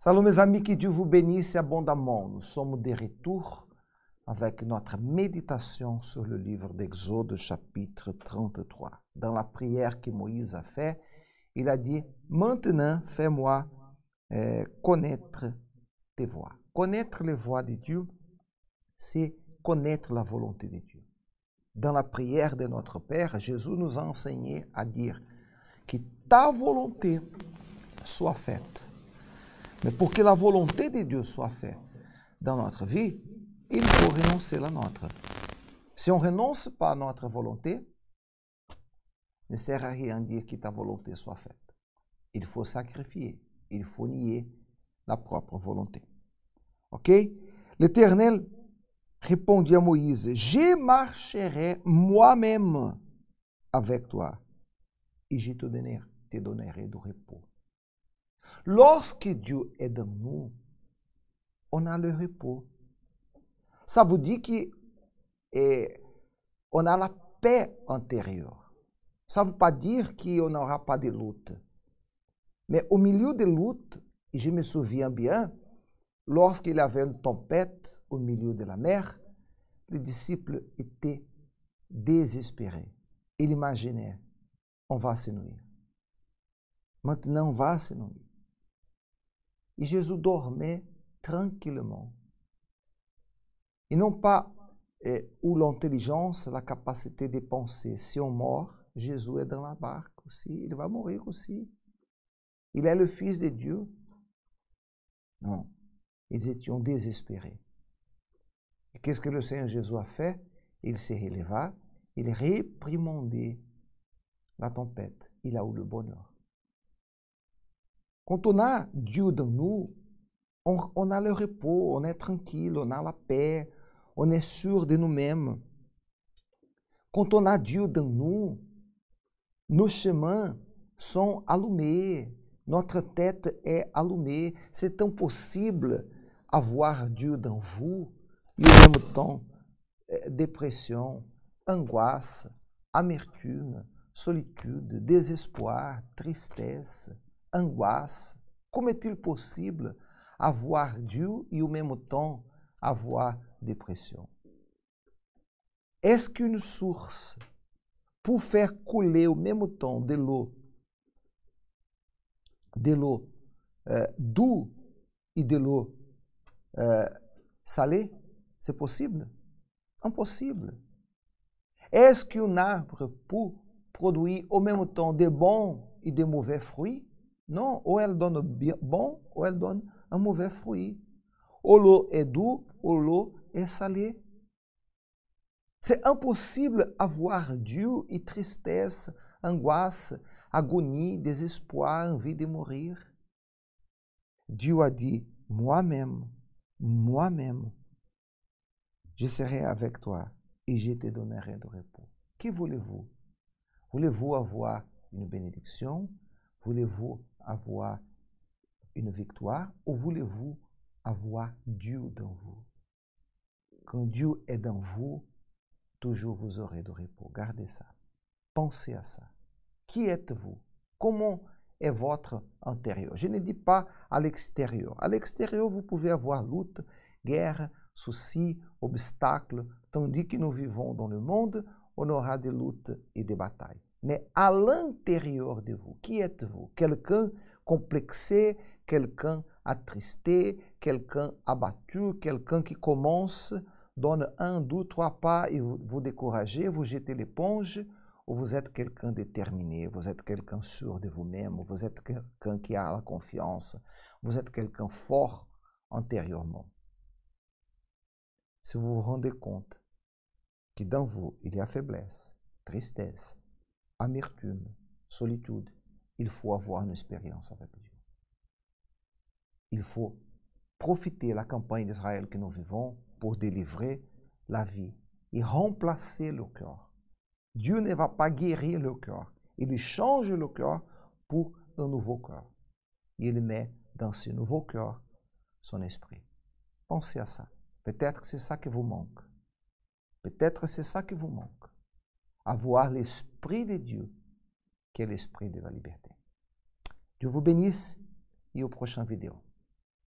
Salut mes amis, que Dieu vous bénisse abondamment. Nous sommes de retour avec notre méditation sur le livre d'Exode chapitre 33. Dans la prière que Moïse a fait, il a dit, maintenant fais-moi connaître tes voies. Connaître les voies de Dieu, c'est connaître la volonté de Dieu. Dans la prière de notre Père, Jésus nous a enseigné à dire que ta volonté soit faite. Mais pour que la volonté de Dieu soit faite dans notre vie, il faut renoncer à la nôtre. Si on ne renonce pas à notre volonté, ne sert à rien de dire que ta volonté soit faite. Il faut sacrifier, il faut nier la propre volonté. Ok? L'Éternel répondit à Moïse, « Je marcherai moi-même avec toi et je te donnerai du repos. » Lorsque Dieu est dans nous, on a le repos. Ça vous dit qu'on a la paix intérieure. Ça ne veut pas dire qu'on n'aura pas de lutte. Mais au milieu des luttes, je me souviens bien, lorsqu'il y avait une tempête au milieu de la mer, les disciples étaient désespérés. Ils imaginaient, on va se noyer. Maintenant, on va se noyer. Et Jésus dormait tranquillement. Ils n'ont pas ou l'intelligence, la capacité de penser. Si on meurt, Jésus est dans la barque aussi, il va mourir aussi. Il est le Fils de Dieu. Non, ils étaient désespérés. Et qu'est-ce que le Seigneur Jésus a fait? Il se releva, il réprimandait la tempête. Il a eu le bonheur. Quand on a Dieu dans nous, on a le repos, on est tranquille, on a la paix, on est sûr de nous-mêmes. Quand on a Dieu dans nous, nos chemins sont allumés, notre tête est allumée. C'est impossible avoir Dieu dans vous et en même temps dépression, angoisse, amertume, solitude, désespoir, tristesse, angoisse. Como est-il possible avoir Dieu et en même temps avoir dépression? Est-ce qu'une source peut faire couler au même temps de l'eau douce et de l'eau salée? C'est possible? Impossible. Est-ce qu'un arbre peut produire au même temps de bons et de mauvais fruits? Non, ou elle donne bon, ou elle donne un mauvais fruit. Ou l'eau est douce, ou l'eau est salée. C'est impossible avoir Dieu et tristesse, angoisse, agonie, désespoir, envie de mourir. Dieu a dit, moi-même, je serai avec toi et je te donnerai du repos. Que voulez-vous? Voulez-vous avoir une bénédiction? Voulez-vous avoir une victoire ou voulez-vous avoir Dieu dans vous? Quand Dieu est dans vous, toujours vous aurez du repos. Gardez ça. Pensez à ça. Qui êtes-vous? Comment est votre intérieur? Je ne dis pas à l'extérieur. À l'extérieur, vous pouvez avoir lutte, guerre, soucis, obstacles. Tandis que nous vivons dans le monde, on aura des luttes et des batailles. Mais à l'intérieur de vous, qui êtes-vous? Quelqu'un complexé, quelqu'un attristé, quelqu'un abattu, quelqu'un qui commence, donne 1, 2, 3 pas et vous découragez, vous jetez l'éponge, ou vous êtes quelqu'un déterminé, vous êtes quelqu'un sûr de vous-même, vous êtes quelqu'un qui a la confiance, vous êtes quelqu'un fort intérieurement. Si vous vous rendez compte que dans vous, il y a faiblesse, tristesse, amertume, solitude, il faut avoir une expérience avec Dieu. Il faut profiter de la campagne d'Israël que nous vivons pour délivrer la vie et remplacer le cœur. Dieu ne va pas guérir le cœur. Il change le cœur pour un nouveau cœur. Il met dans ce nouveau cœur son esprit. Pensez à ça. Peut-être que c'est ça qui vous manque. Peut-être que c'est ça qui vous manque. Avoir l'esprit de Dieu, qui est l'esprit de la liberté. Dieu vous bénisse et au prochain vidéo.